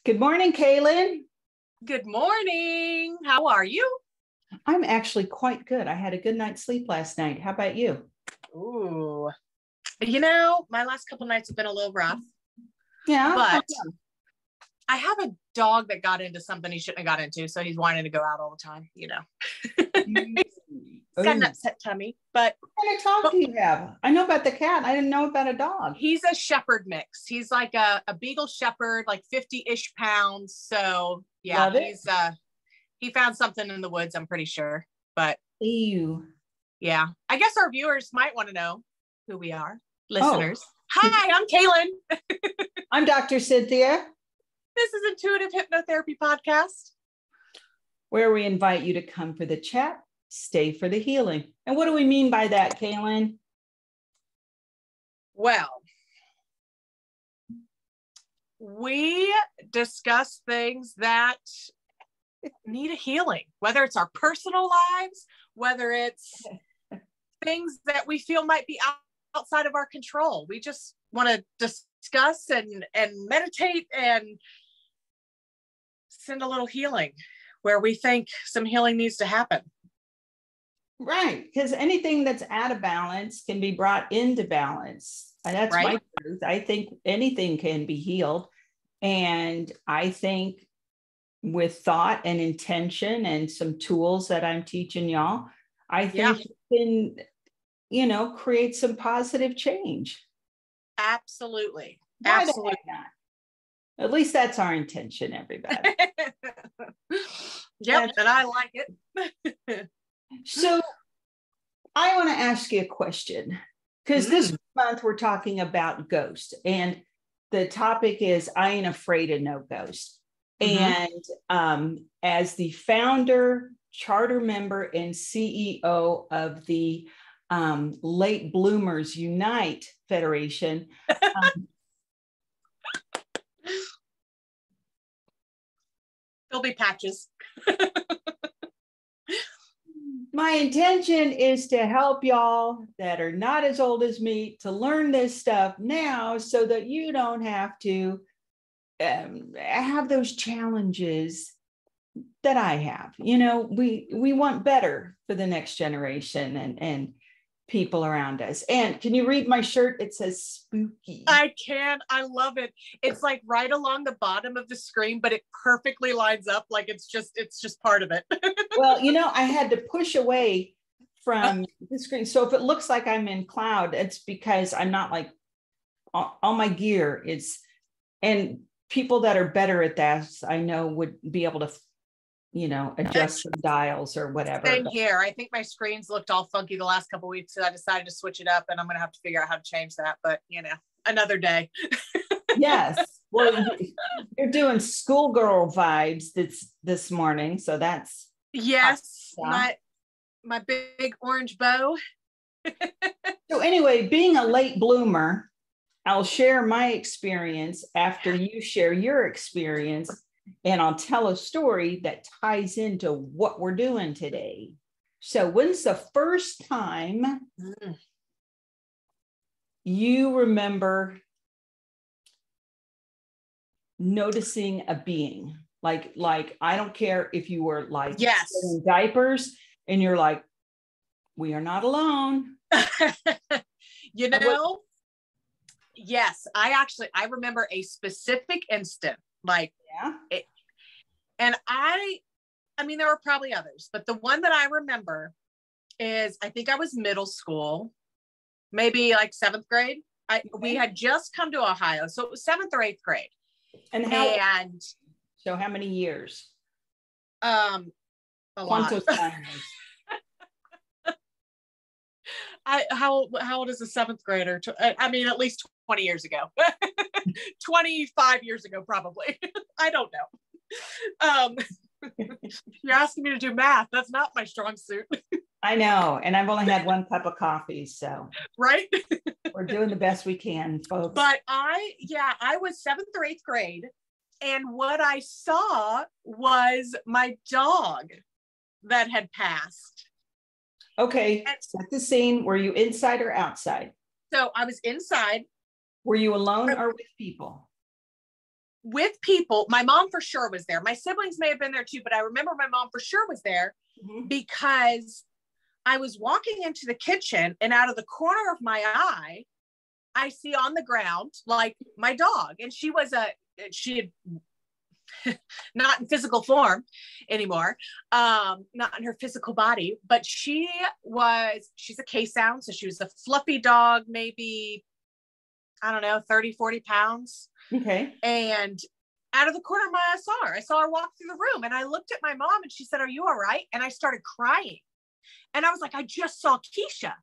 Good morning, Kaylyn. Good morning. How are you? I'm actually quite good. I had a good night's sleep last night. How about you? Ooh, my last couple nights have been a little rough. Yeah. But I have a dog that got into something he shouldn't have got into. So he's wanting to go out all the time, He's got an upset tummy, but what kind of dog do you have? I know about the cat. I didn't know about a dog. He's a shepherd mix. He's like a Beagle shepherd, like 50-ish pounds. So yeah, he found something in the woods, I'm pretty sure. But ew. Yeah, I guess our viewers might want to know who we are. Listeners. Oh. Hi, I'm Kaylyn. I'm Dr. Cynthia. This is Intuitive Hypnotherapy Podcast, where we invite you to come for the chat, stay for the healing. And what do we mean by that, Kaylyn? Well, we discuss things that need a healing, whether it's our personal lives, whether it's things that we feel might be outside of our control. We just want to discuss and meditate and send a little healing where we think some healing needs to happen. Right, because anything that's out of balance can be brought into balance. And that's right. My truth. I think anything can be healed. And I think with thought and intention and some tools that I'm teaching y'all, I think you can, create some positive change. Absolutely. Why Absolutely not? At least that's our intention, everybody. Yep, and I like it. So I want to ask you a question, because this month we're talking about ghosts, and the topic is I ain't afraid of no ghost. And as the founder, charter member, and CEO of the Late Bloomers Unite Federation, there'll be patches. My intention is to help y'all that are not as old as me to learn this stuff now so that you don't have to have those challenges that I have. We want better for the next generation and people around us. And can you read my shirt? It says spooky. I can. I love it. It's like right along the bottom of the screen, but it perfectly lines up. Like it's just part of it. Well, I had to push away from the screen. So if it looks like I'm in cloud, it's because I'm not like all my gear is, and people that are better at that, I know would be able to adjust some dials or whatever. Same here. I think my screens looked all funky the last couple of weeks, so I decided to switch it up, and I'm going to have to figure out how to change that. But another day. Yes. Well, you're doing schoolgirl vibes this morning, so that's yes. My big orange bow. So anyway, being a late bloomer, I'll share my experience after you share your experience. And I'll tell a story that ties into what we're doing today. So when's the first time you remember noticing a being? Like I don't care if you were like in diapers and you're like, we are not alone. Yes, I remember a specific instant. And I mean, there were probably others, but the one that I remember is, I think I was middle school, maybe like 7th grade. We had just come to Ohio, so it was 7th or 8th grade. So how many years? A lot. How old is a 7th grader? I mean, at least 20 years ago. 25 years ago, probably. I don't know. You're asking me to do math. That's not my strong suit. I know. And I've only had one cup of coffee, so. Right? We're doing the best we can, folks. But I was 7th or 8th grade. And what I saw was my dog that had passed. Okay, set the scene. Were you inside or outside? So I was inside. Were you alone or with people? with people. My mom for sure was there. My siblings may have been there too, but I remember my mom for sure was there because I was walking into the kitchen and out of the corner of my eye, I see on the ground, like my dog. And she had not in physical form anymore, not in her physical body, but she's a K-Sound. So she was a fluffy dog, maybe, I don't know, 30, 40 pounds. Okay. And out of the corner of my eye, I saw her walk through the room, and I looked at my mom and she said, "Are you all right?" And I started crying. And I was like, "I just saw Keisha.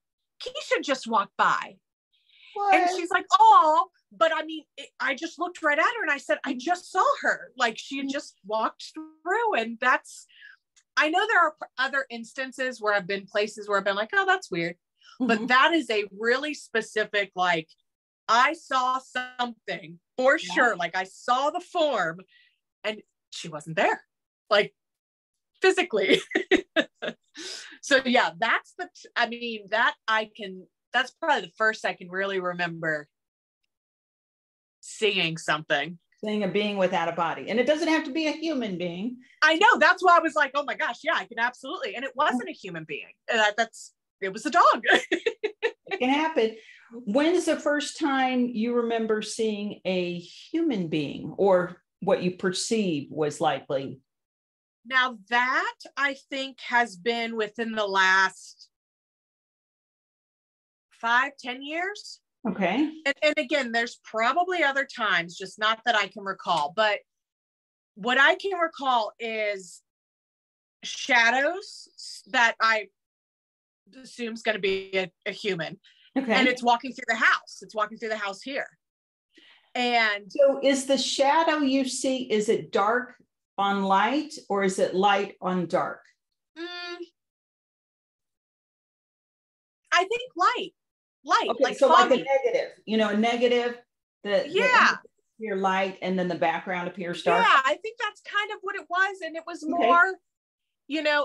Keisha just walked by." What? And she's like, "Oh," but I mean, I just looked right at her and I said, "I just saw her." Like, she had just walked through. And I know there are other instances where I've been places where I've been like, "Oh, that's weird." But that is a really specific, like, I saw something for sure. Like, I saw the form and she wasn't there, like, physically. So yeah, that's probably the first I can really remember seeing something. Seeing a being without a body. And it doesn't have to be a human being. I know. That's why I was like, oh my gosh, yeah, I can absolutely. And it wasn't a human being. It was a dog. It can happen. When is the first time you remember seeing a human being, or what you perceive was likely? Now that, I think, has been within the last 5-10 years. Okay. And again, there's probably other times, just not that I can recall, but what I can recall is shadows that I assume is going to be a human. Okay. And it's walking through the house. It's walking through the house here. And so is the shadow you see, is it dark on light, or is it light on dark? I think light. Okay, like so foggy. Like a negative, your light, and then the background appears dark. Yeah, I think that's kind of what it was. And it was more,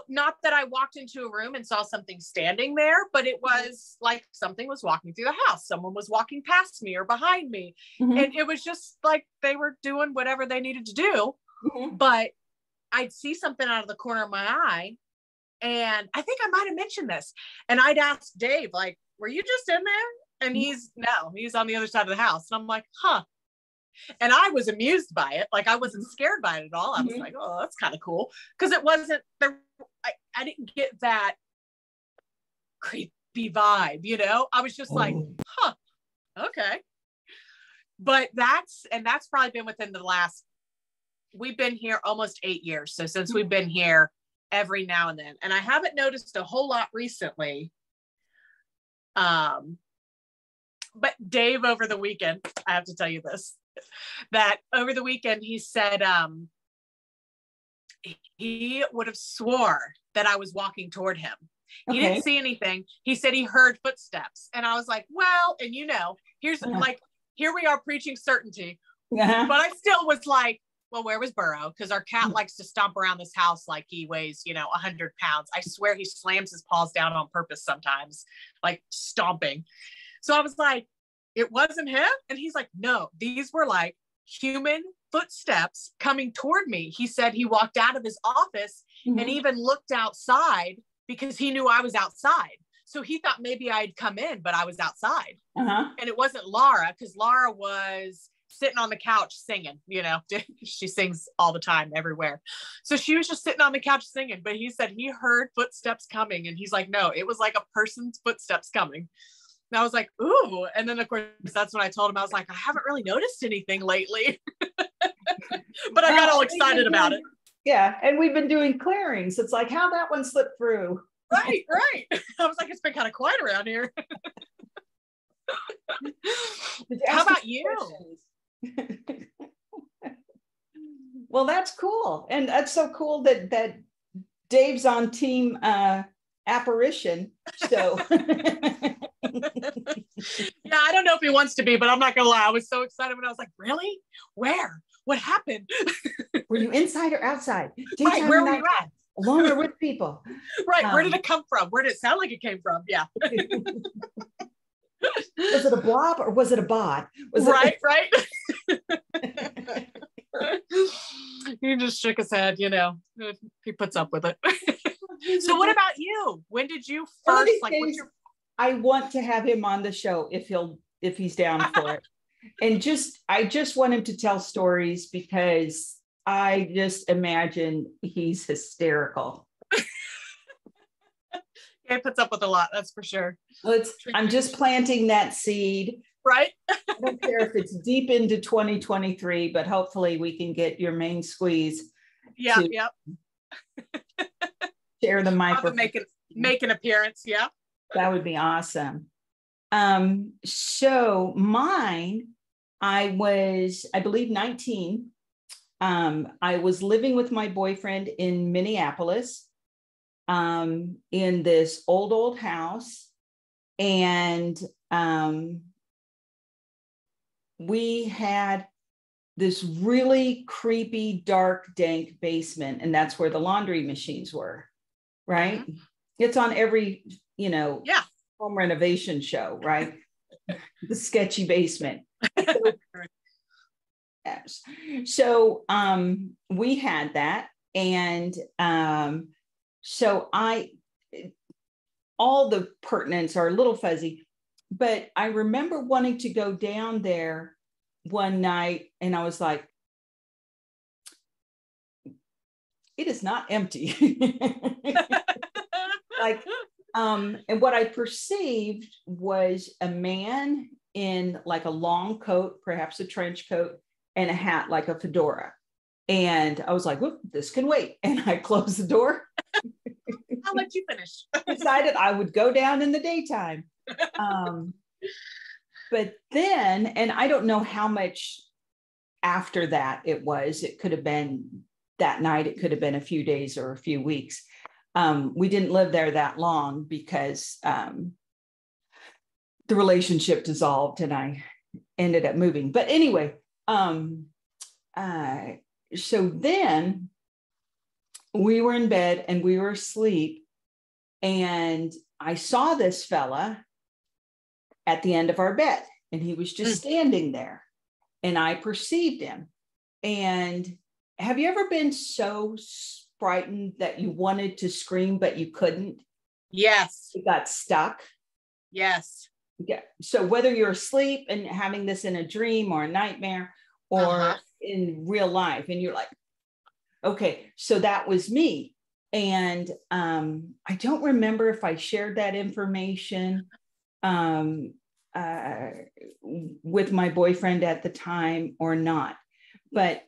not that I walked into a room and saw something standing there, but it was like something was walking through the house. Someone was walking past me or behind me. And it was just like they were doing whatever they needed to do. But I'd see something out of the corner of my eye. And I think I might have mentioned this. And I'd ask Dave, like, "Were you just in there?" And he's on the other side of the house. And I'm like, huh. And I was amused by it. Like, I wasn't scared by it at all. I was like, oh, that's kind of cool. Because it wasn't there. I didn't get that creepy vibe, I was just like, huh, okay. But that's probably been within the last, we've been here almost 8 years. So since we've been here, every now and then. And I haven't noticed a whole lot recently. But Dave, over the weekend, I have to tell you this, that over the weekend, he said, he would have swore that I was walking toward him. He didn't see anything. He said he heard footsteps. And I was like, well, and here's like, here we are preaching certainty. But I still was like, well, where was Burrow? Because our cat likes to stomp around this house like he weighs, 100 pounds. I swear he slams his paws down on purpose sometimes, like stomping. So I was like, it wasn't him? And he's like, no, these were like human footsteps coming toward me. He said he walked out of his office and even looked outside because he knew I was outside. So he thought maybe I'd come in, but I was outside. And it wasn't Laura, because Laura was sitting on the couch singing, she sings all the time everywhere. So she was just sitting on the couch singing, but he said he heard footsteps coming, and he's like, no, it was like a person's footsteps coming. And I was like, ooh. And then of course, that's when I told him, I was like, I haven't really noticed anything lately, but I got all excited about it. Yeah. And we've been doing clearings. It's like, how that one slipped through. Right. I was like, it's been kind of quiet around here. How about you? Well, that's cool. And that's so cool that Dave's on team apparition. So yeah, I don't know if he wants to be, but I'm not gonna lie, I was so excited when I was like, really? Where? What happened? Were you inside or outside? Right, where were you at? Alone or with people? Right, where did it come from? Where did it sound like it came from? Yeah. Was it a blob or was it a bod? Right. He just shook his head, he puts up with it. So what about you? When did you first, I want to have him on the show if he's down for it. And I just want him to tell stories because I just imagine he's hysterical. He puts up with a lot, that's for sure. I'm just planting that seed. Right. I don't care if it's deep into 2023, but hopefully we can get your main squeeze. Yep. Share the microphone. Make an appearance. Yeah. That would be awesome. So mine, I was, I believe 19. I was living with my boyfriend in Minneapolis, in this old house. And, we had this really creepy, dark, dank basement. And that's where the laundry machines were, right? Mm-hmm. It's on every, home renovation show, right? The sketchy basement. So we had that. And so all the pertinents are a little fuzzy, but I remember wanting to go down there one night and I was like, it is not empty. And what I perceived was a man in like a long coat, perhaps a trench coat, and a hat like a fedora. And I was like, whoop, this can wait. And I closed the door. I'll let you finish. Decided I would go down in the daytime. But then, and I don't know how much after that it could have been that night. It could have been a few days or a few weeks. We didn't live there that long because the relationship dissolved and I ended up moving. But anyway, so then we were in bed and we were asleep and I saw this fella at the end of our bed and he was just standing there and I perceived him. And have you ever been so frightened that you wanted to scream, but you couldn't? Yes. You got stuck? Yes. Yeah. So whether you're asleep and having this in a dream or a nightmare or in real life, and you're like, okay, so that was me. And I don't remember if I shared that information with my boyfriend at the time or not. But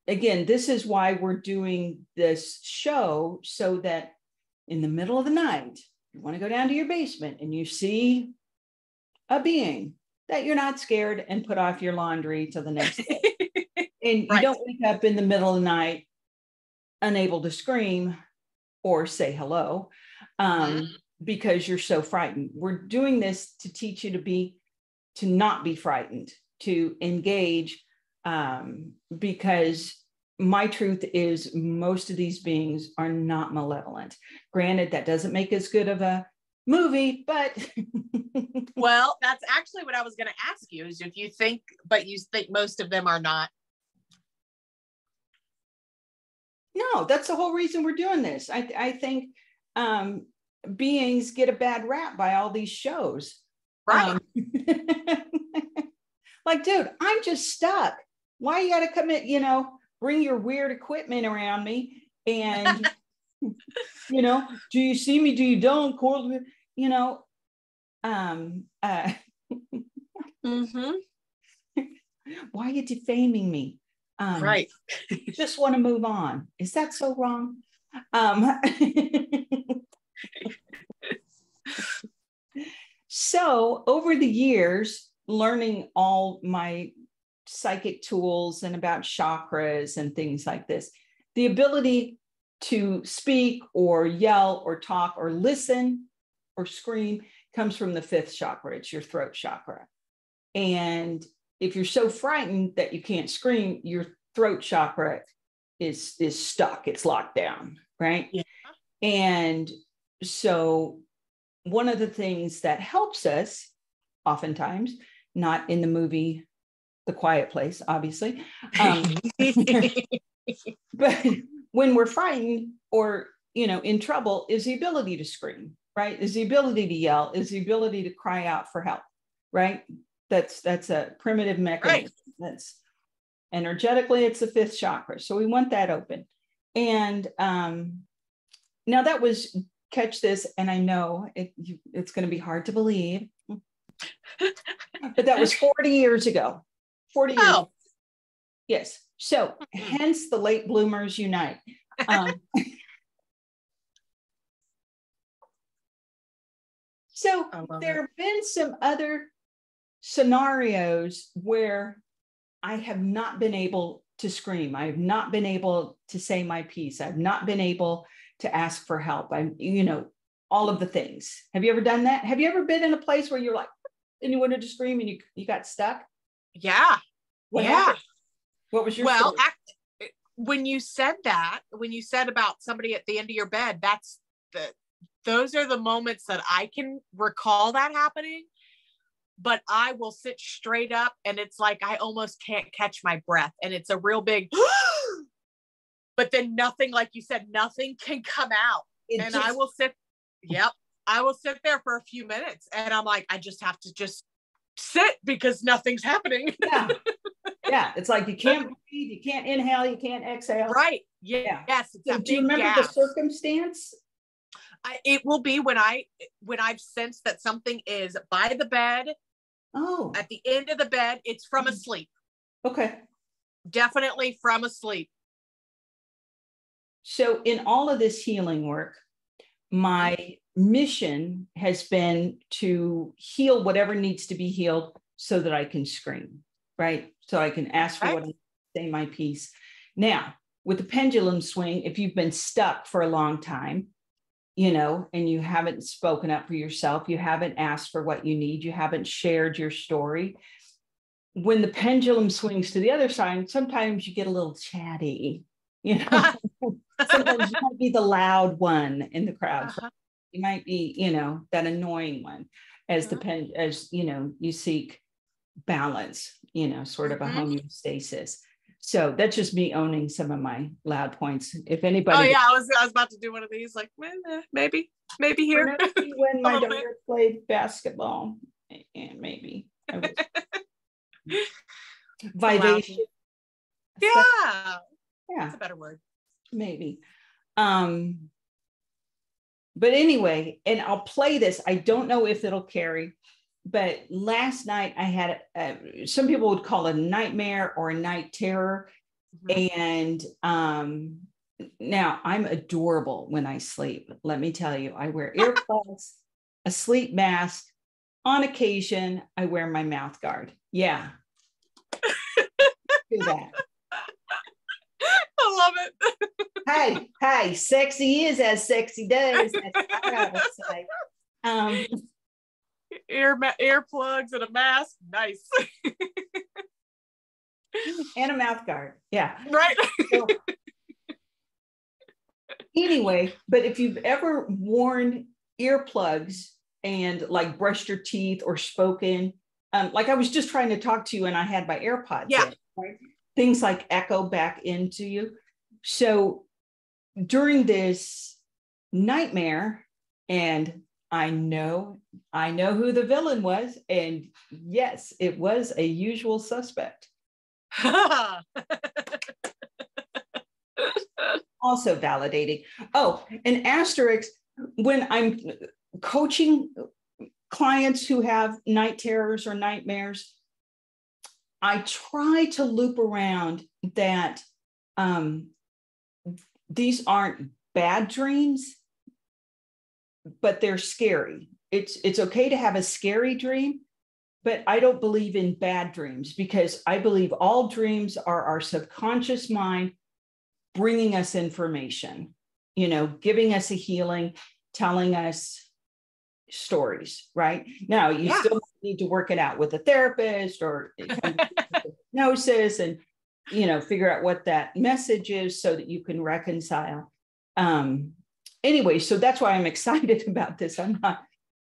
again, this is why we're doing this show, so that in the middle of the night, you want to go down to your basement and you see a being, that you're not scared and put off your laundry till the next day. And you don't wake up in the middle of the night unable to scream or say hello because you're so frightened. We're doing this to teach you to not be frightened, to engage, because my truth is most of these beings are not malevolent. Granted, that doesn't make as good of a movie, but well, that's actually what I was going to ask you, is if you think most of them are not. No, that's the whole reason we're doing this. I think beings get a bad rap by all these shows. Right. Like, dude, I'm just stuck. Why you got to come in, bring your weird equipment around me and, do you see me? Do you don't? Why are you defaming me? Right. Just want to move on. Is that so wrong? So over the years, learning all my psychic tools and about chakras and things like this, the ability to speak or yell or talk or listen or scream comes from the 5th chakra. It's your throat chakra. And if you're so frightened that you can't scream, your throat chakra is stuck. It's locked down, right? Yeah. And so one of the things that helps us, oftentimes, not in the movie the quiet place, obviously. But when we're frightened or, in trouble, is the ability to scream, right? Is the ability to yell, is the ability to cry out for help, right? That's a primitive mechanism. Right. That's energetically, it's the fifth chakra. So we want that open. And now that was, catch this, and I know it's going to be hard to believe, but that was 40 years ago. 40 years. Oh. Yes. So hence the late bloomers unite. So there have been some other scenarios where I have not been able to scream. I have not been able to say my piece. I've not been able to ask for help. All of the things. Have you ever done that? Have you ever been in a place where you're like, and you wanted to scream and you got stuck? Yeah. What happened? What was your story? When you said about somebody at the end of your bed, those are the moments that I can recall that happening, but I will sit straight up and it's like, I almost can't catch my breath. And it's a real big, but then nothing, like you said, nothing can come out. I will sit there for a few minutes and I'm like, I just have to just sit because nothing's happening. Yeah. Yeah. It's like, you can't breathe, you can't inhale, you can't exhale. Right. Yeah. Yes. So do you remember the circumstance? It will be when I've sensed that something is by the bed. Oh. At the end of the bed, it's from asleep. Okay. Definitely from asleep. So in all of this healing work, my mission has been to heal whatever needs to be healed so that I can scream, right? So I can ask for what I say my piece. Now, with the pendulum swing, if you've been stuck for a long time, and you haven't spoken up for yourself, you haven't asked for what you need, you haven't shared your story. When the pendulum swings to the other side, sometimes you get a little chatty, Sometimes you might be the loud one in the crowd. Uh-huh. You might be, that annoying one as you seek balance, sort of a homeostasis. So that's just me owning some of my loud points. If anybody, oh yeah, I was about to do one of these, like maybe here. When my daughter played basketball, and maybe I was vivacious. Yeah, that's a better word. Maybe. But anyway, and I'll play this. I don't know if it'll carry. But last night I had, some people would call it a nightmare or a night terror. And now I'm adorable when I sleep. Let me tell you, I wear earplugs, a sleep mask. On occasion, I wear my mouth guard. Yeah. Do that. I love it. Hey, sexy is as sexy does. That's what I gotta say. Earplugs and a mask. Nice. And a mouth guard. Yeah. Right. So, anyway, but if you've ever worn earplugs and like brushed your teeth or spoken, like I was just trying to talk to you and I had my AirPods in, right? Things like echo back into you. So during this nightmare, and I know who the villain was. And yes, it was a usual suspect. Also validating. Oh, an asterisk, when I'm coaching clients who have night terrors or nightmares, I try to loop around that these aren't bad dreams, but they're scary. It's okay to have a scary dream, but I don't believe in bad dreams because I believe all dreams are our subconscious mind bringing us information, giving us a healing, telling us stories, right? Now, you still need to work it out with a therapist or hypnosis and, figure out what that message is so that you can reconcile. Anyway, so that's why I'm excited about this.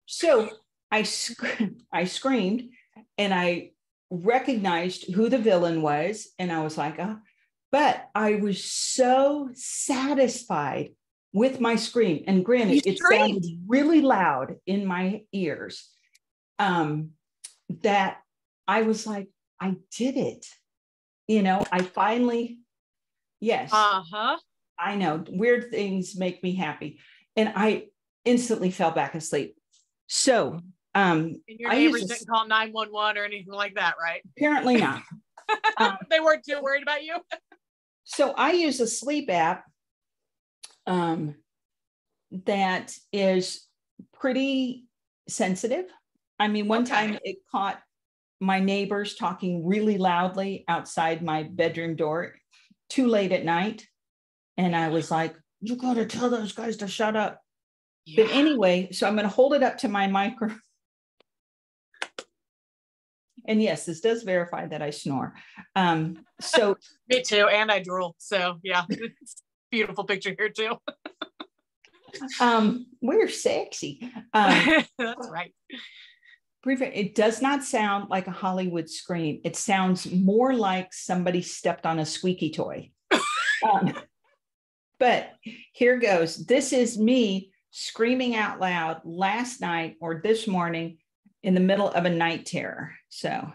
So I screamed and I recognized who the villain was. And I was like, oh, but I was so satisfied with my scream. And granted, it sounded really loud in my ears, that I was like, I did it. I finally, yes. I know, weird things make me happy. And I instantly fell back asleep. So, and your neighbors didn't call 911 or anything like that, right? Apparently not. They weren't too worried about you. So I use a sleep app that is pretty sensitive. I mean, one time it caught my neighbors talking really loudly outside my bedroom door too late at night. And I was like, you got to tell those guys to shut up. Yeah. But anyway, so I'm going to hold it up to my micro. And yes, this does verify that I snore. So me too. And I drool. So yeah, it's a beautiful picture here too. We're sexy. That's right. It does not sound like a Hollywood scream. It sounds more like somebody stepped on a squeaky toy. But here goes. This is me screaming out loud last night or this morning in the middle of a night terror. So.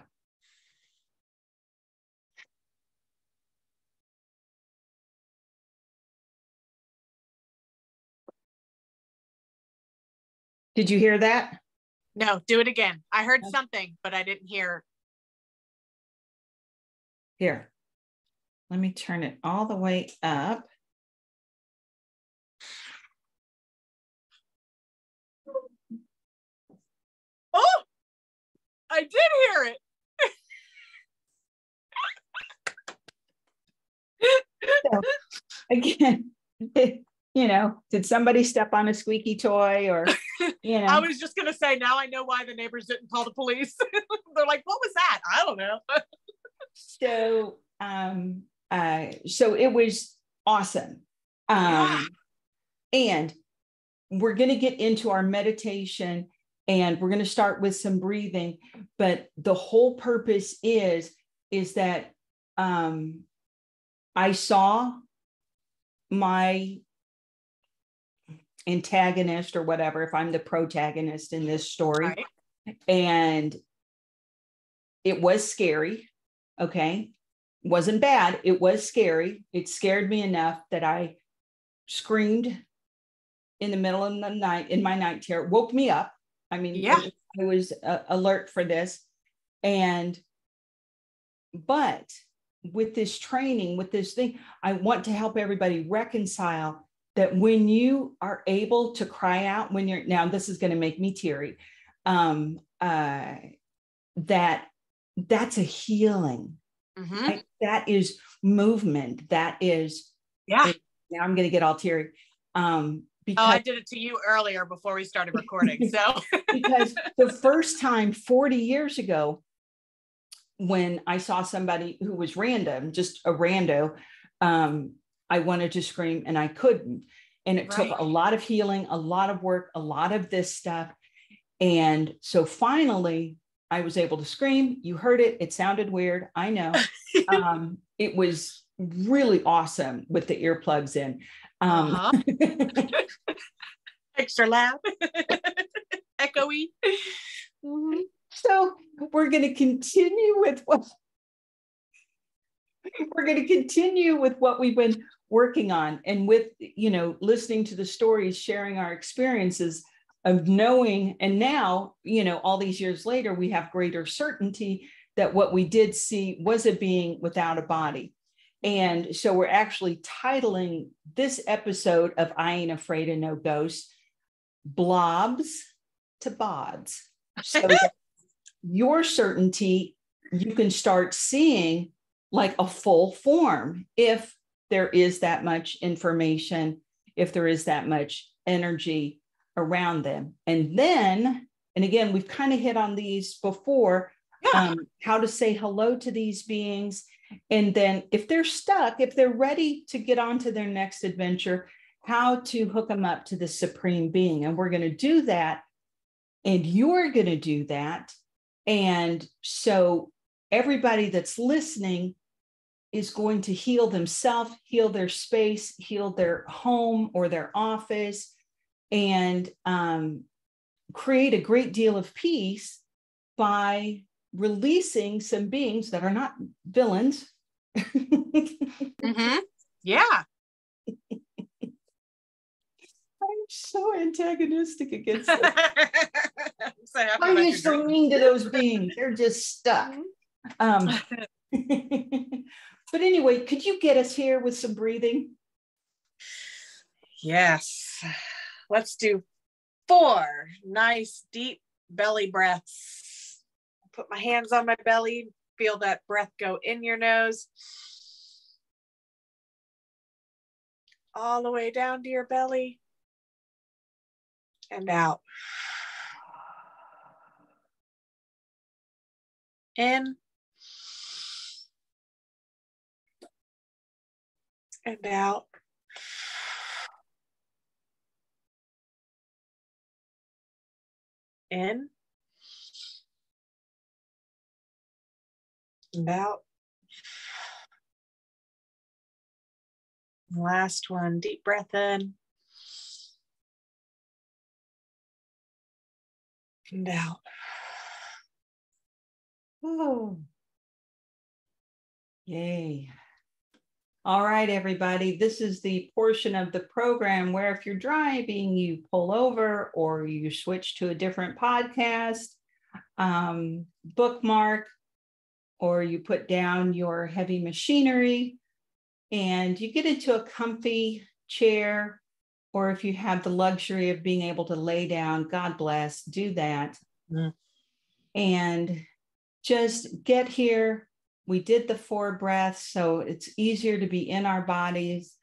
Did you hear that? No, do it again. I heard something, but I didn't hear. Here, let me turn it all the way up. Oh, I did hear it. So, again, did somebody step on a squeaky toy or, I was just going to say, now I know why the neighbors didn't call the police. They're like, what was that? I don't know. So it was awesome. And we're going to get into our meditation and we're going to start with some breathing, but the whole purpose is that I saw my antagonist or whatever, if I'm the protagonist in this story, right. And it was scary. Okay. Wasn't bad. It was scary. It scared me enough that I screamed in the middle of the night in my night terror, woke me up. I mean, yeah. I was alert for this. But with this training, with this thing, I want to help everybody reconcile that when you are able to cry out, when you're, now this is going to make me teary, that's a healing. Mm-hmm. Right? That is movement. That is, now I'm going to get all teary. Because I did it to you earlier before we started recording. So because the first time 40 years ago, when I saw somebody who was random, just a rando, I wanted to scream and I couldn't. And it took a lot of healing, a lot of work, a lot of this stuff. And so finally I was able to scream. You heard it. It sounded weird. I know. It was really awesome with the earplugs in. Extra loud. Echoey. Mm-hmm. So we're going to continue with what we've been working on, and with, listening to the stories, sharing our experiences of knowing. And now, all these years later, we have greater certainty that what we did see was a being without a body. And so we're actually titling this episode of I Ain't Afraid of No Ghosts, Blobs to Bods. So that your certainty, you can start seeing like a full form if there is that much information, if there is that much energy around them. And then, and again, we've kind of hit on these before, how to say hello to these beings. And then if they're stuck, if they're ready to get on to their next adventure, how to hook them up to the supreme being. And we're going to do that. And you're going to do that. And so everybody that's listening is going to heal themselves, heal their space, heal their home or their office, and create a great deal of peace by releasing some beings that are not villains. Mm-hmm. Yeah. I'm so antagonistic against them. So I'm just so mean to those beings. They're just stuck. But anyway, could you get us here with some breathing? Yes. Let's do 4 nice deep belly breaths. Put my hands on my belly. Feel that breath go in your nose. All the way down to your belly. And out. In. And out. In. And out. Last one, deep breath in. And out. Oh. Yay. All right, everybody. This is the portion of the program where if you're driving, you pull over or you switch to a different podcast, bookmark, or you put down your heavy machinery and you get into a comfy chair, or if you have the luxury of being able to lay down, God bless, do that. Mm. And just get here. We did the 4 breaths, so it's easier to be in our bodies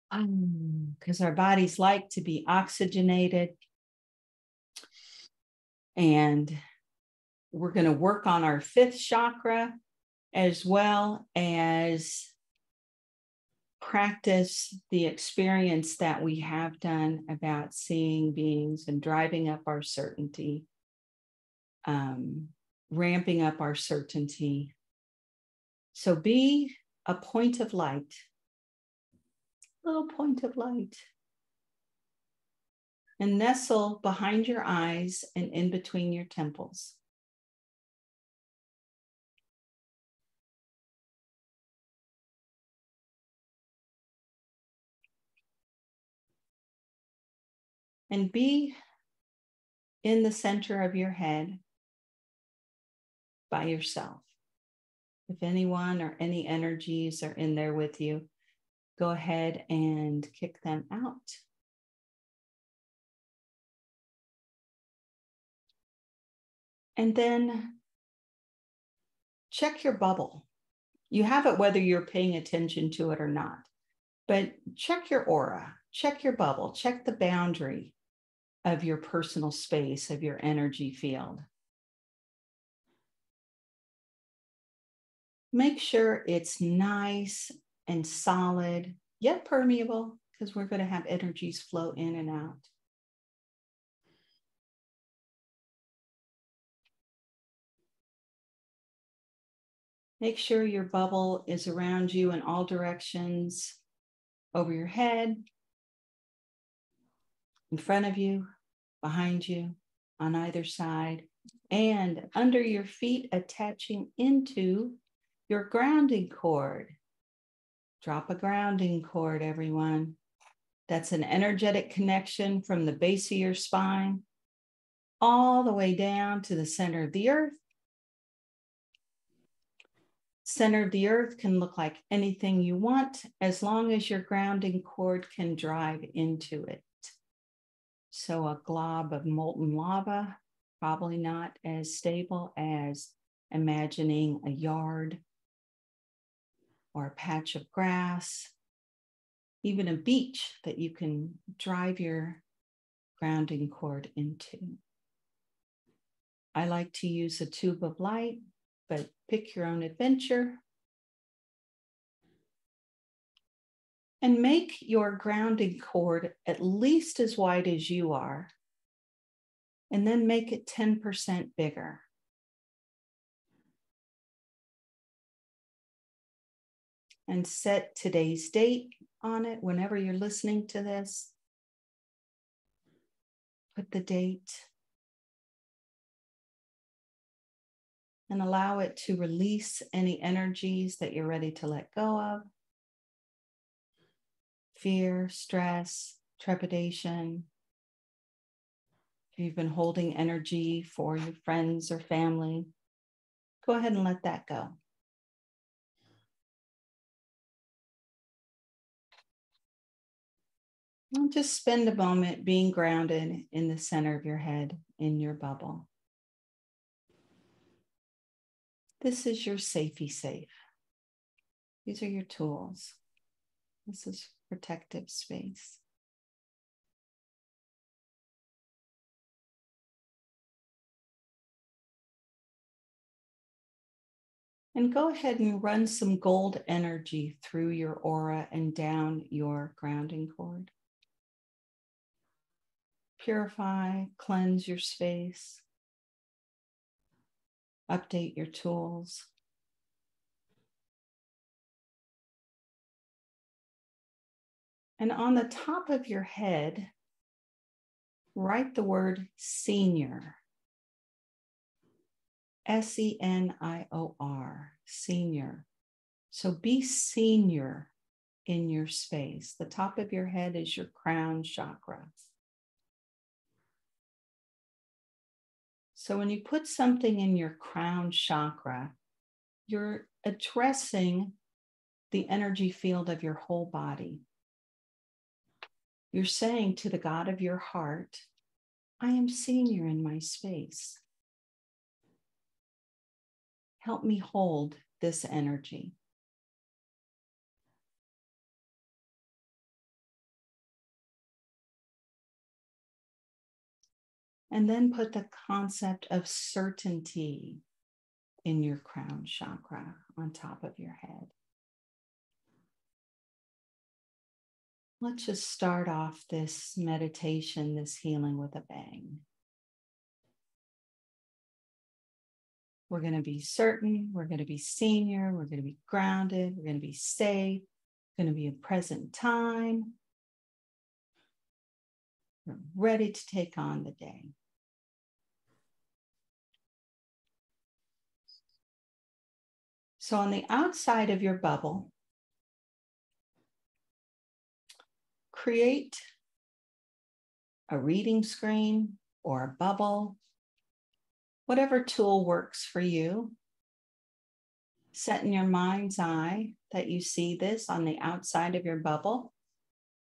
because our bodies like to be oxygenated. And we're going to work on our 5th chakra as well as practice the experience that we have done about seeing beings and driving up our certainty, ramping up our certainty. So be a point of light, little point of light, and nestle behind your eyes and in between your temples. And be in the center of your head by yourself. If anyone or any energies are in there with you, go ahead and kick them out. And then check your bubble. You have it whether you're paying attention to it or not, but check your aura, check your bubble, check the boundary of your personal space, of your energy field. Make sure it's nice and solid, yet permeable, because we're going to have energies flow in and out. Make sure your bubble is around you in all directions, over your head, in front of you, behind you, on either side, and under your feet, attaching into your grounding cord. Drop a grounding cord, everyone. That's an energetic connection from the base of your spine all the way down to the center of the earth. Center of the earth can look like anything you want as long as your grounding cord can drive into it. So a glob of molten lava, probably not as stable as imagining a yard or a patch of grass, even a beach that you can drive your grounding cord into. I like to use a tube of light, but pick your own adventure. And make your grounding cord at least as wide as you are, and then make it 10% bigger. and set today's date on it whenever you're listening to this. Put the date and allow it to release any energies that you're ready to let go of. Fear, stress, trepidation. If you've been holding energy for your friends or family, go ahead and let that go. And just spend a moment being grounded in the center of your head, in your bubble. This is your safety safe. These are your tools. This is protective space. And go ahead and run some gold energy through your aura and down your grounding cord. Purify, cleanse your space. Update your tools. And on the top of your head, write the word senior. SENIOR, senior. So be senior in your space. The top of your head is your crown chakra. So when you put something in your crown chakra, you're addressing the energy field of your whole body. You're saying to the God of your heart, I am senior in my space. Help me hold this energy. And then put the concept of certainty in your crown chakra on top of your head. Let's just start off this meditation, this healing with a bang. We're going to be certain, we're going to be senior, we're going to be grounded, we're going to be safe, we're going to be in present time. We're ready to take on the day. So on the outside of your bubble, create a reading screen or a bubble, whatever tool works for you. Set in your mind's eye that you see this on the outside of your bubble,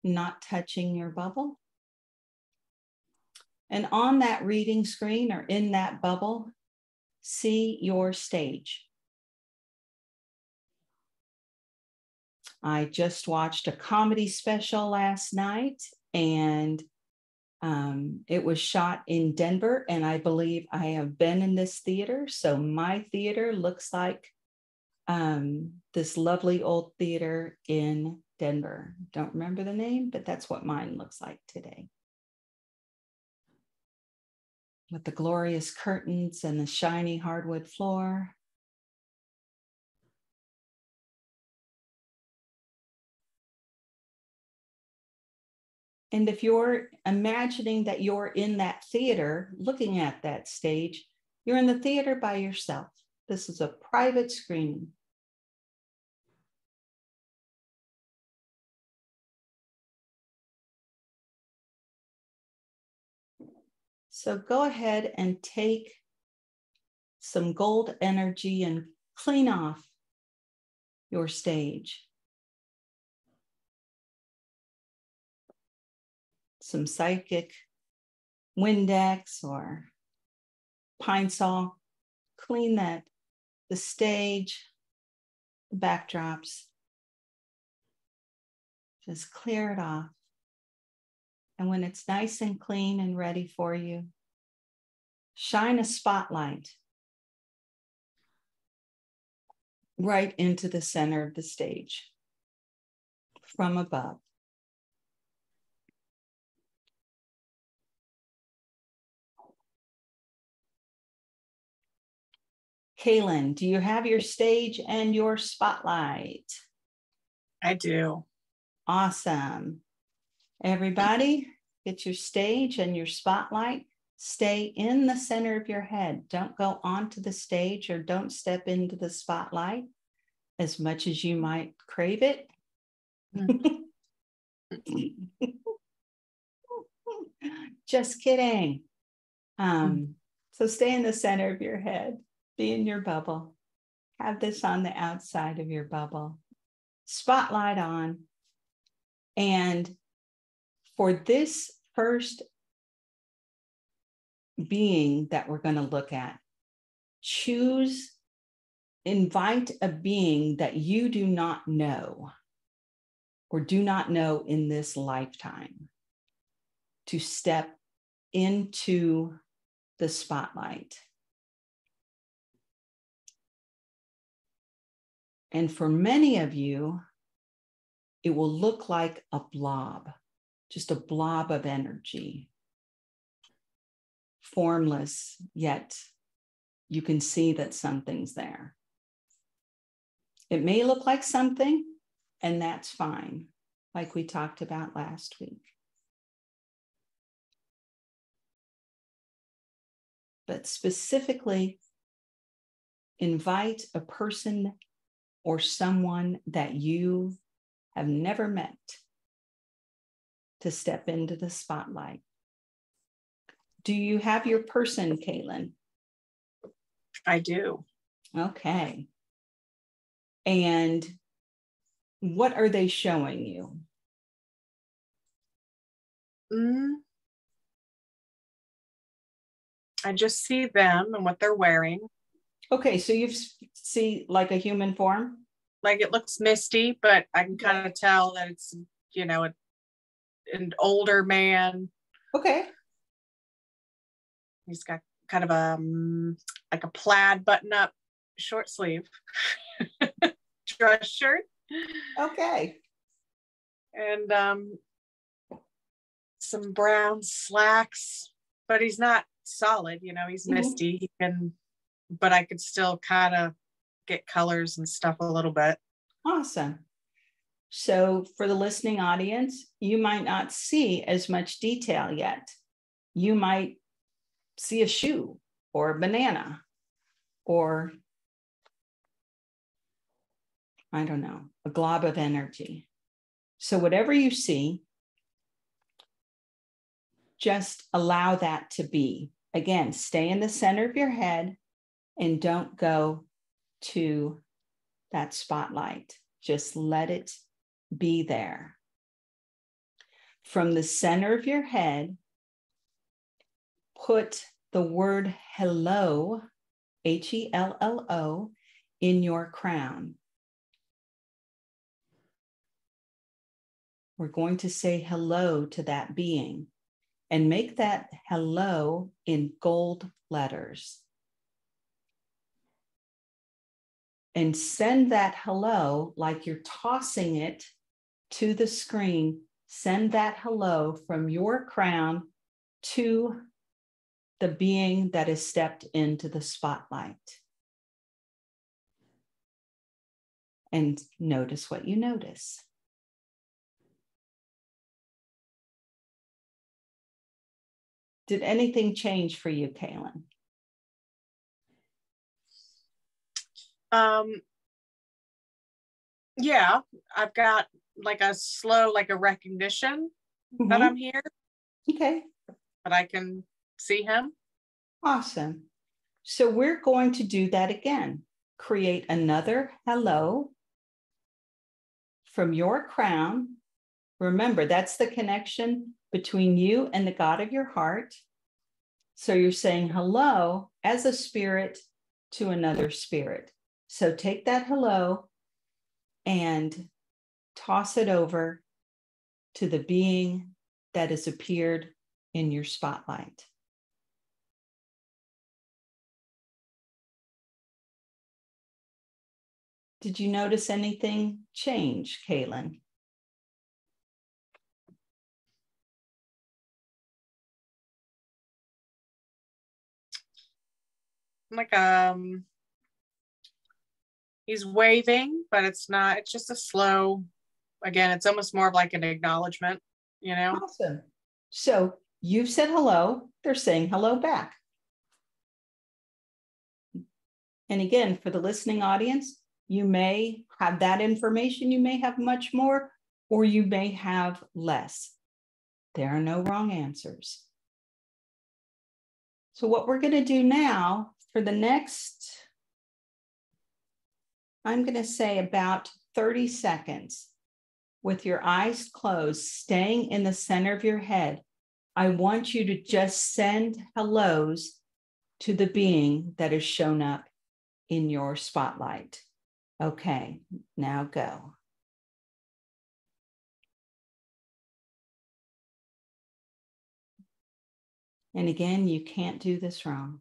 not touching your bubble. And on that reading screen or in that bubble, see your stage. I just watched a comedy special last night, and it was shot in Denver, and I believe I have been in this theater. So my theater looks like this lovely old theater in Denver. Don't remember the name, but that's what mine looks like today. With the glorious curtains and the shiny hardwood floor. And if you're imagining that you're in that theater, looking at that stage, you're in the theater by yourself. This is a private screening. So go ahead and take some gold energy and clean off your stage. Some psychic Windex or Pine Sol, clean the stage, the backdrops. Just clear it off. And when it's nice and clean and ready for you, shine a spotlight right into the center of the stage from above. Kaylyn, do you have your stage and your spotlight? I do. Awesome. Everybody, get your stage and your spotlight. Stay in the center of your head. Don't go onto the stage or don't step into the spotlight as much as you might crave it. Just kidding. So stay in the center of your head. Be in your bubble. Have this on the outside of your bubble. Spotlight on. And for this first being that we're going to look at, invite a being that you do not know or do not know in this lifetime to step into the spotlight. And for many of you, it will look like a blob, just a blob of energy. Formless, yet you can see that something's there. It may look like something, and that's fine, like we talked about last week. But specifically, invite a person or someone that you have never met to step into the spotlight. Do you have your person, Kaylyn? I do. Okay. And what are they showing you? I just see them and what they're wearing. Okay, so you see like a human form? Like it looks misty, but I can kind of tell that it's, an older man. Okay. He's got kind of like a plaid button-up short sleeve dress shirt. Okay. And some brown slacks, but he's not solid, he's misty. But I could still kind of get colors and stuff a little bit. Awesome. So for the listening audience, you might not see as much detail yet. You might see a shoe or a banana or, I don't know, a glob of energy. So whatever you see, just allow that to be. Again, stay in the center of your head and don't go to that spotlight. Just let it be there. From the center of your head, put the word hello, Hello, in your crown. We're going to say hello to that being and make that hello in gold letters. And send that hello like you're tossing it to the screen. Send that hello from your crown to the being that has stepped into the spotlight. And notice what you notice. Did anything change for you, Kaylyn? Yeah, I've got like a recognition that I'm here. Okay. But I can see him. Awesome. So we're going to do that again. Create another hello from your crown. Remember, that's the connection between you and the God of your heart. So you're saying hello as a spirit to another spirit. So take that hello and toss it over to the being that has appeared in your spotlight. Did you notice anything change, Kaylyn? Like he's waving, but it's just a slow again, it's almost more of like an acknowledgement, you know? Awesome. So you've said hello, they're saying hello back. And again, for the listening audience, you may have that information, you may have much more, or you may have less. There are no wrong answers. So what we're going to do now for the next, I'm going to say about 30 seconds, with your eyes closed, staying in the center of your head, I want you to just send hellos to the being that has shown up in your spotlight. Okay, now go. And again, you can't do this wrong.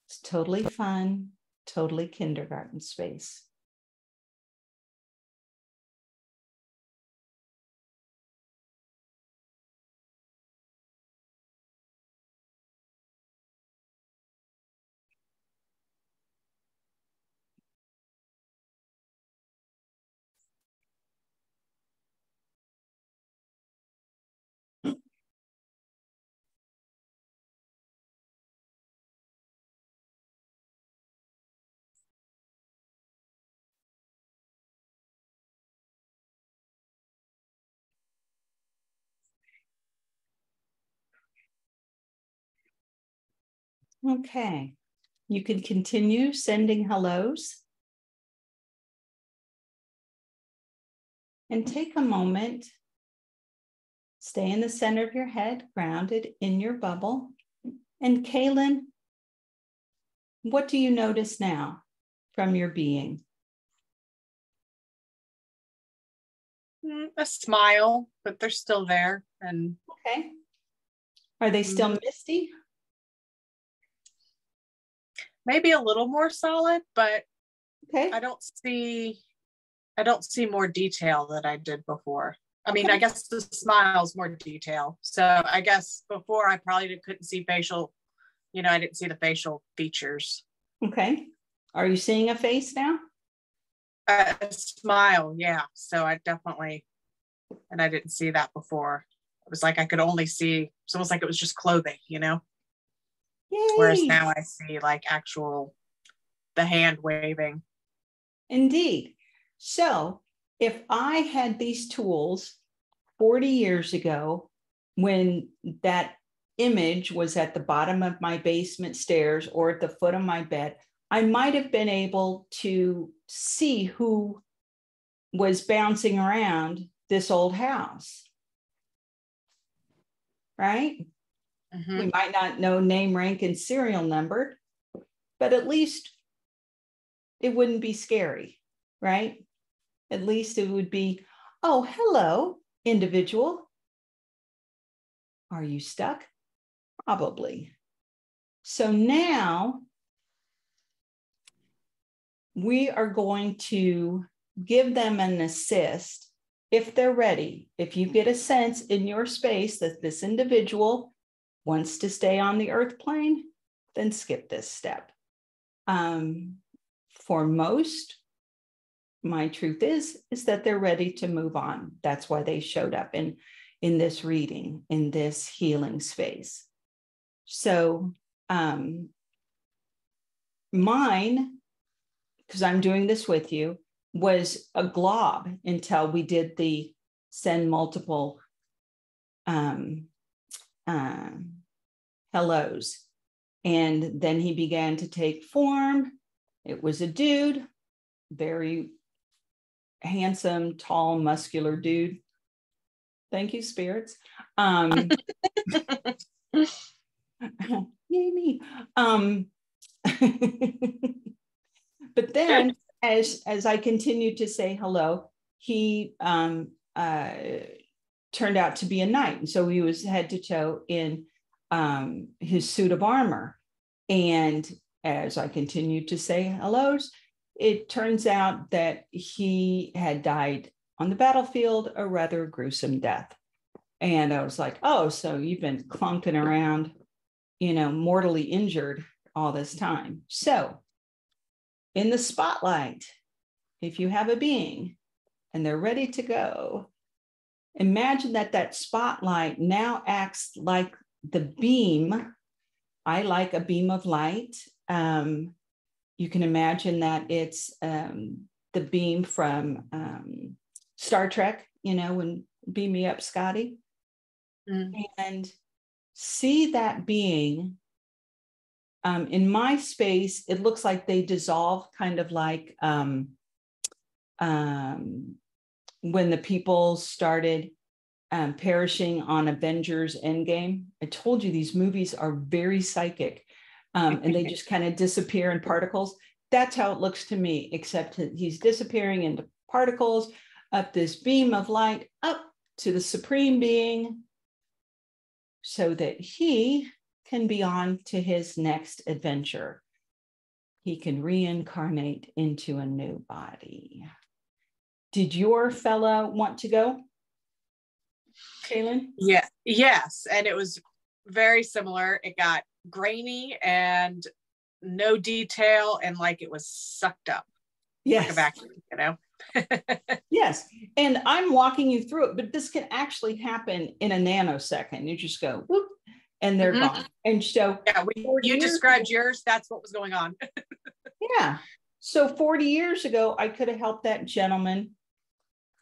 It's totally fun, totally kindergarten space. Okay, you can continue sending hellos. And take a moment, stay in the center of your head, grounded in your bubble. And Kaylyn, what do you notice now from your being? A smile, but they're still there. And okay. Are they still misty? Maybe a little more solid, but okay. I don't see more detail that I did before. I mean, I guess the smile's more detail. So I guess before I probably couldn't see facial, I didn't see the facial features. Okay. Are you seeing a face now? A smile, yeah. So I definitely, and I didn't see that before. It was like I could only see, it's almost like it was just clothing, Yay. Whereas now I see like the hand waving. Indeed. So if I had these tools 40 years ago, when that image was at the bottom of my basement stairs or at the foot of my bed, I might have been able to see who was bouncing around this old house. Right? Mm-hmm. We might not know name, rank, and serial number, but at least it wouldn't be scary, right? At least it would be, oh, hello, individual. Are you stuck? Probably. So now we are going to give them an assist if they're ready. If you get a sense in your space that this individual wants to stay on the earth plane, then skip this step. For most, my truth is that they're ready to move on. That's why they showed up in this reading, in this healing space. So mine, because I'm doing this with you, was a glob until we did the send multiple hellos. And then he began to take form. It was a dude, very handsome, tall, muscular dude. Thank you, spirits. Yay me. But then as I continued to say hello, he turned out to be a knight. And so he was head to toe in his suit of armor. And as I continued to say hellos, it turns out that he had died on the battlefield, a rather gruesome death. And I was like, oh, so you've been clunking around, mortally injured all this time. So in the spotlight, if you have a being, and they're ready to go. Imagine that that spotlight now acts like the beam. I like a beam of light. You can imagine that it's the beam from Star Trek, you know, when Beam Me Up, Scotty. And see that being. In my space, it looks like they dissolve, kind of like when the people started perishing on Avengers Endgame. I told you these movies are very psychic, and they just kind of disappear in particles. That's how it looks to me, except he's disappearing into particles up this beam of light up to the Supreme Being so that he can be on to his next adventure. He can reincarnate into a new body. Did your fella want to go, Kaylyn? Yeah, yes. And it was very similar. It got grainy and no detail, and like it was sucked up. Yes. Like a vacuum, you know? Yes. And I'm walking you through it, but this can actually happen in a nanosecond. You just go, whoop, and they're gone. And so yeah, when you described yours, that's what was going on. Yeah. So 40 years ago, I could have helped that gentleman.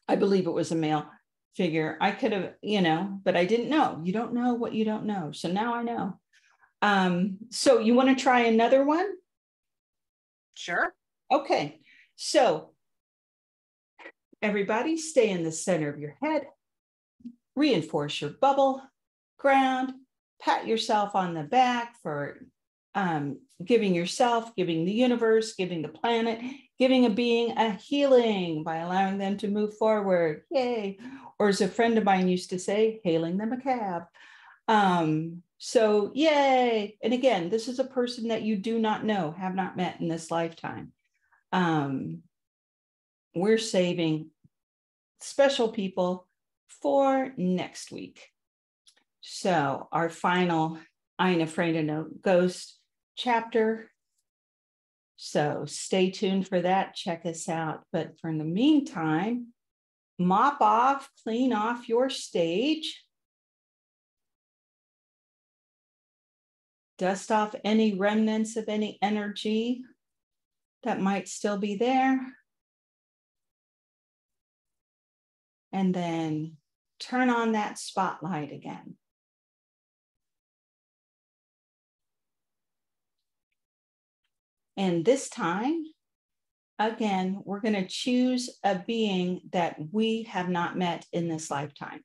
I believe it was a male figure. I could have, you know, but I didn't know. You don't know what you don't know. So now I know. So you want to try another one? Sure. Okay. So everybody stay in the center of your head. Reinforce your bubble, ground, pat yourself on the back for giving yourself, giving the universe, giving the planet, giving a being a healing by allowing them to move forward. Yay. Or as a friend of mine used to say, hailing them a cab. So yay. And again, this is a person that you do not know, have not met in this lifetime. We're saving special people for next week. So our final I Ain't Afraid of No Ghost chapter. So stay tuned for that. Check us out. But for in the meantime, mop off, clean off your stage. Dust off any remnants of any energy that might still be there. And then turn on that spotlight again. And this time, again, we're going to choose a being that we have not met in this lifetime.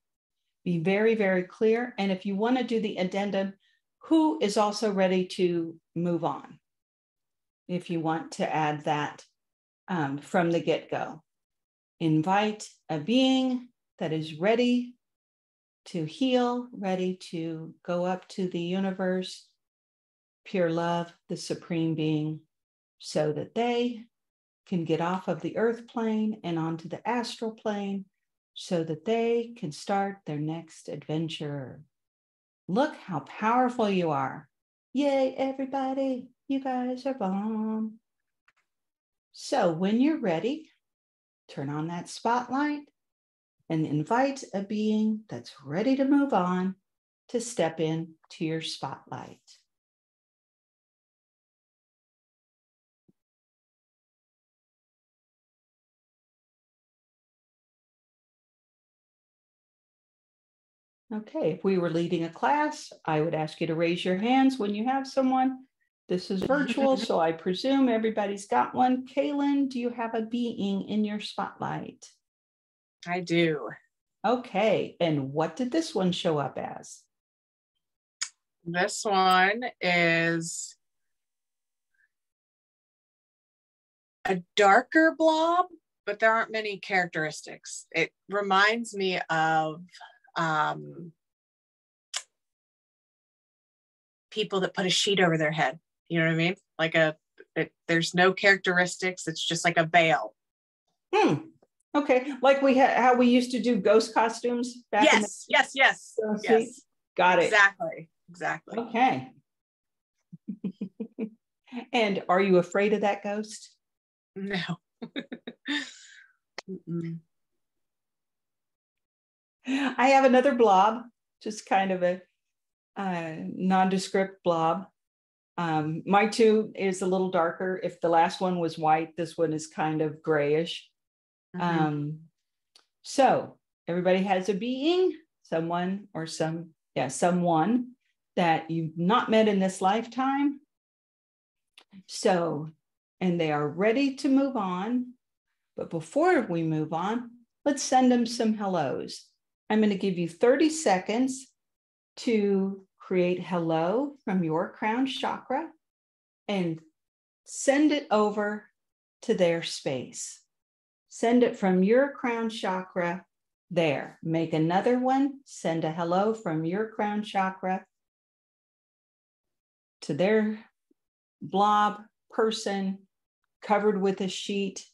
Be very, very clear. And if you want to do the addendum, who is also ready to move on? If you want to add that from the get-go. Invite a being that is ready to heal, ready to go up to the universe, pure love, the supreme being, so that they can get off of the earth plane and onto the astral plane so that they can start their next adventure. Look how powerful you are. Yay, everybody. You guys are bomb. So when you're ready, turn on that spotlight and invite a being that's ready to move on to step in to your spotlight. Okay, if we were leading a class, I would ask you to raise your hands when you have someone. This is virtual, so I presume everybody's got one. Kaylyn, do you have a being in your spotlight? I do. Okay, and what did this one show up as? This one is a darker blob, but there aren't many characteristics. It reminds me of people that put a sheet over their head. You know what I mean? Like there's no characteristics. It's just like a veil. Okay, like how we used to do ghost costumes back in the yes. Got it. Exactly. Okay. And are you afraid of that ghost? No. I have another blob, just kind of a nondescript blob. My two is a little darker. If the last one was white, this one is kind of grayish. So everybody has a being, someone that you've not met in this lifetime. So, and they are ready to move on. But before we move on, let's send them some hellos. I'm going to give you 30 seconds to create hello from your crown chakra and send it over to their space. Send it from your crown chakra there. Make another one. Send a hello from your crown chakra to their blob, person, covered with a sheet,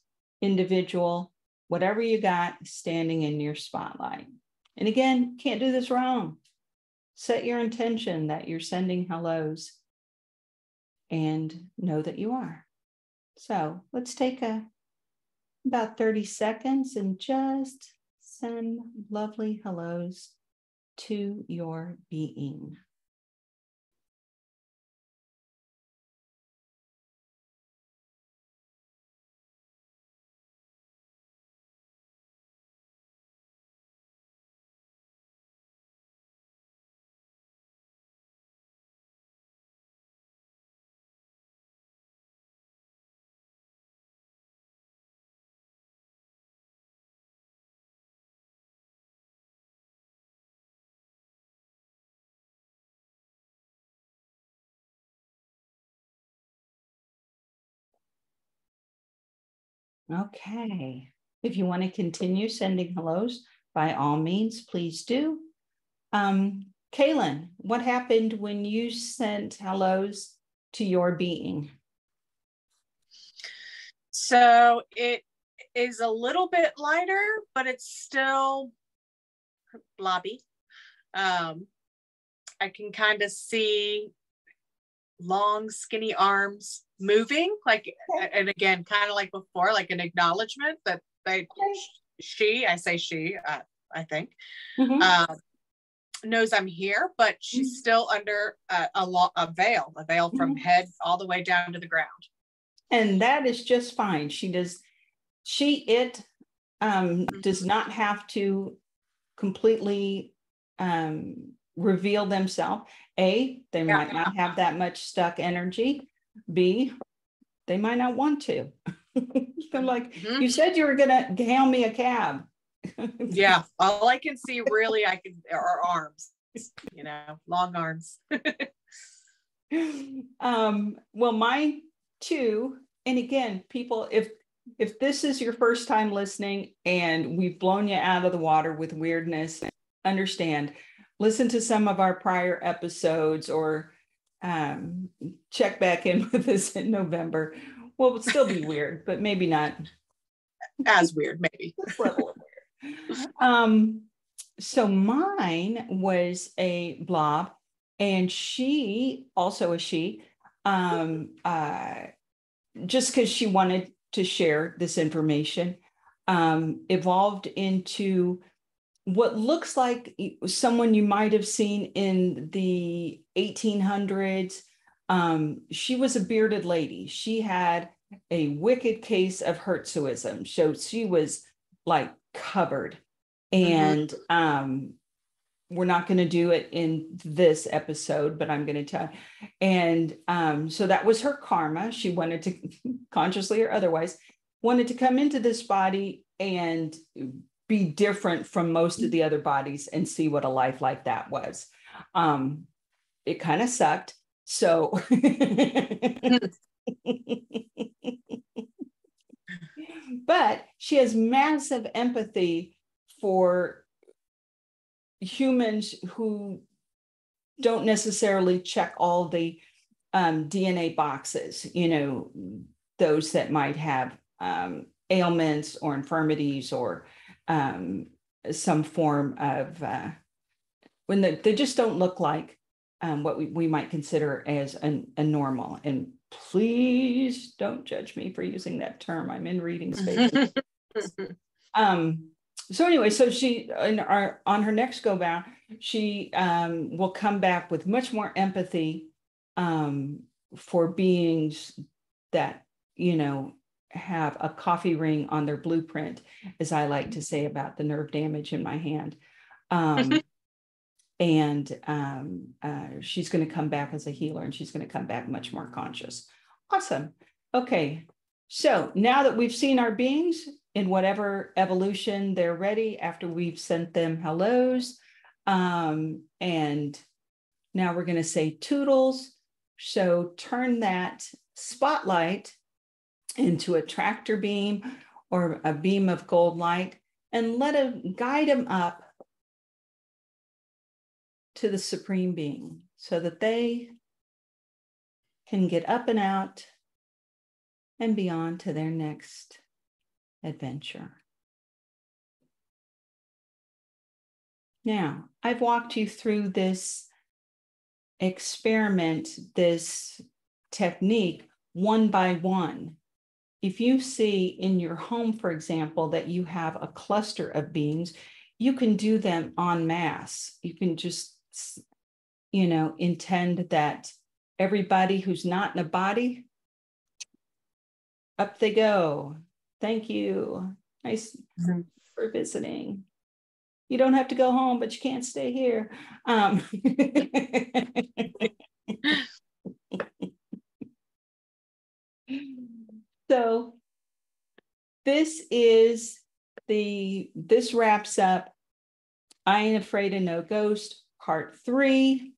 individual, whatever you got standing in your spotlight. And again, can't do this wrong. Set your intention that you're sending hellos and know that you are. So let's take about 30 seconds and just send lovely hellos to your being. Okay. If you want to continue sending hellos, by all means, please do. Kaylyn, what happened when you sent hellos to your being? So it is a little bit lighter, but it's still blobby. I can kind of see long, skinny arms moving, like, and again, kind of like before, like an acknowledgement that I think, knows I'm here, but she's still under a veil from head all the way down to the ground. And that is just fine. It does not have to completely reveal themselves. A, they might not have that much stuck energy. B, they might not want to. They're like, you said you were going to hail me a cab. Yeah, all I can see really are arms, long arms. Well, mine too. And again, people, if this is your first time listening and we've blown you out of the water with weirdness, understand, listen to some of our prior episodes or check back in with us in November. Well, it'll still be weird, but maybe not as weird, maybe. This level of weird. So mine was a blob, and she, also a she, just because she wanted to share this information, evolved into what looks like someone you might have seen in the 1800s. She was a bearded lady. She had a wicked case of hirsutism. So she was like covered. And we're not going to do it in this episode, but I'm going to tell. And so that was her karma. She wanted to, consciously or otherwise, wanted to come into this body and be different from most of the other bodies and see what a life like that was. It kind of sucked. So but she has massive empathy for humans who don't necessarily check all the DNA boxes, those that might have ailments or infirmities or some form of, when they just don't look like what we might consider as a normal. And please don't judge me for using that term. I'm in reading space. So anyway, so she on her next go round, she will come back with much more empathy for beings that, you know, have a coffee ring on their blueprint, as I like to say about the nerve damage in my hand. She's going to come back as a healer, and she's going to come back much more conscious. Awesome. Okay. So now that we've seen our beings in whatever evolution they're ready, after we've sent them hellos, and now we're going to say toodles. So turn that spotlight into a tractor beam or a beam of gold light, and let it guide them up to the Supreme Being so that they can get up and out and beyond to their next adventure. Now, I've walked you through this experiment, this technique, one by one. If you see in your home, for example, that you have a cluster of beings, you can do them en masse. You can just, you know, intend that everybody who's not in a body, up they go. Thank you. Nice for visiting. You don't have to go home, but you can't stay here. So this wraps up I Ain't Afraid of No Ghost, part 3,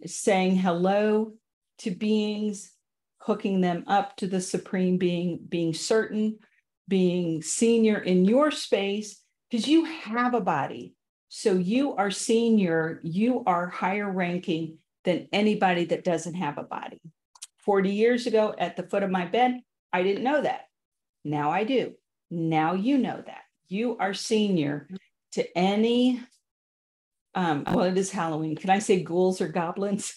saying hello to beings, hooking them up to the Supreme Being, being certain, being senior in your space, because you have a body. So you are senior, you are higher ranking than anybody that doesn't have a body. 40 years ago at the foot of my bed, I didn't know that. Now I do. Now you know that. You are senior to any, well, it is Halloween. Can I say ghouls or goblins?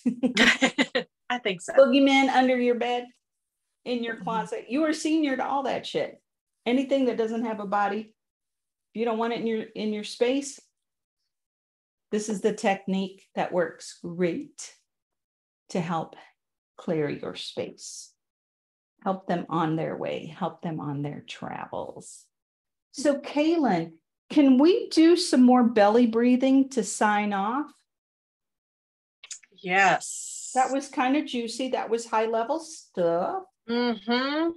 I think so. Boogeymen under your bed, in your closet. You are senior to all that shit. Anything that doesn't have a body, if you don't want it in your space, this is the technique that works great to help clear your space. Help them on their way, help them on their travels. So Kaylyn, can we do some more belly breathing to sign off? Yes. That was kind of juicy. That was high level stuff. Mm-hmm.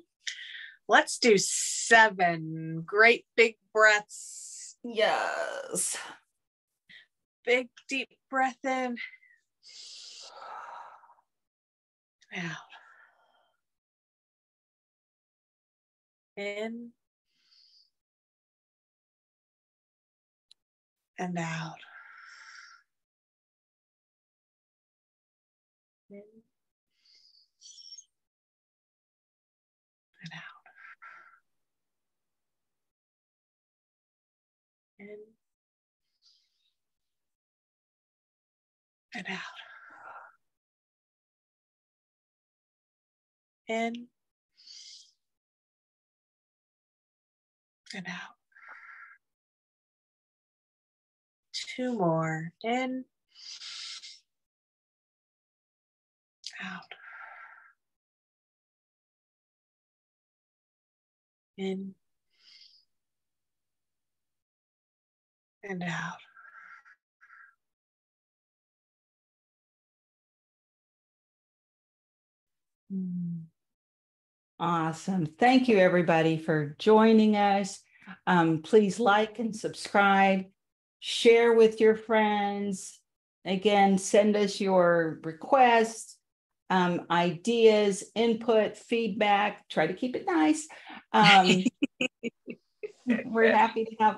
Let's do 7 great big breaths. Yes. Big deep breath in. Out. In and out. In and out. In and out. In and out. 2 more. In, out. In and out. Awesome. Thank you, everybody, for joining us. Please like and subscribe, share with your friends. Again, send us your requests, ideas, input, feedback. Try to keep it nice. We're happy to help.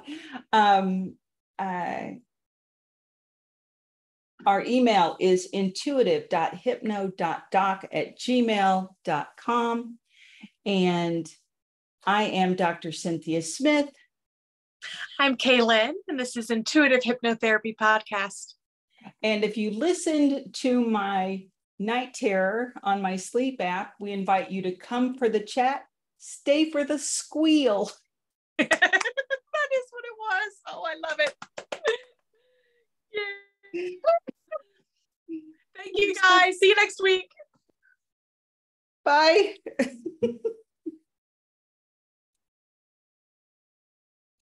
Our email is intuitive.hypno.doc@gmail.com. And I am Dr. Cynthia Smith. I'm Kaylyn, and this is Intuitive Hypnotherapy Podcast. And if you listened to my night terror on my sleep app, we invite you to come for the chat, stay for the squeal. That is what was. Oh, I love it. Yay. Thank you guys. See you next week. Bye.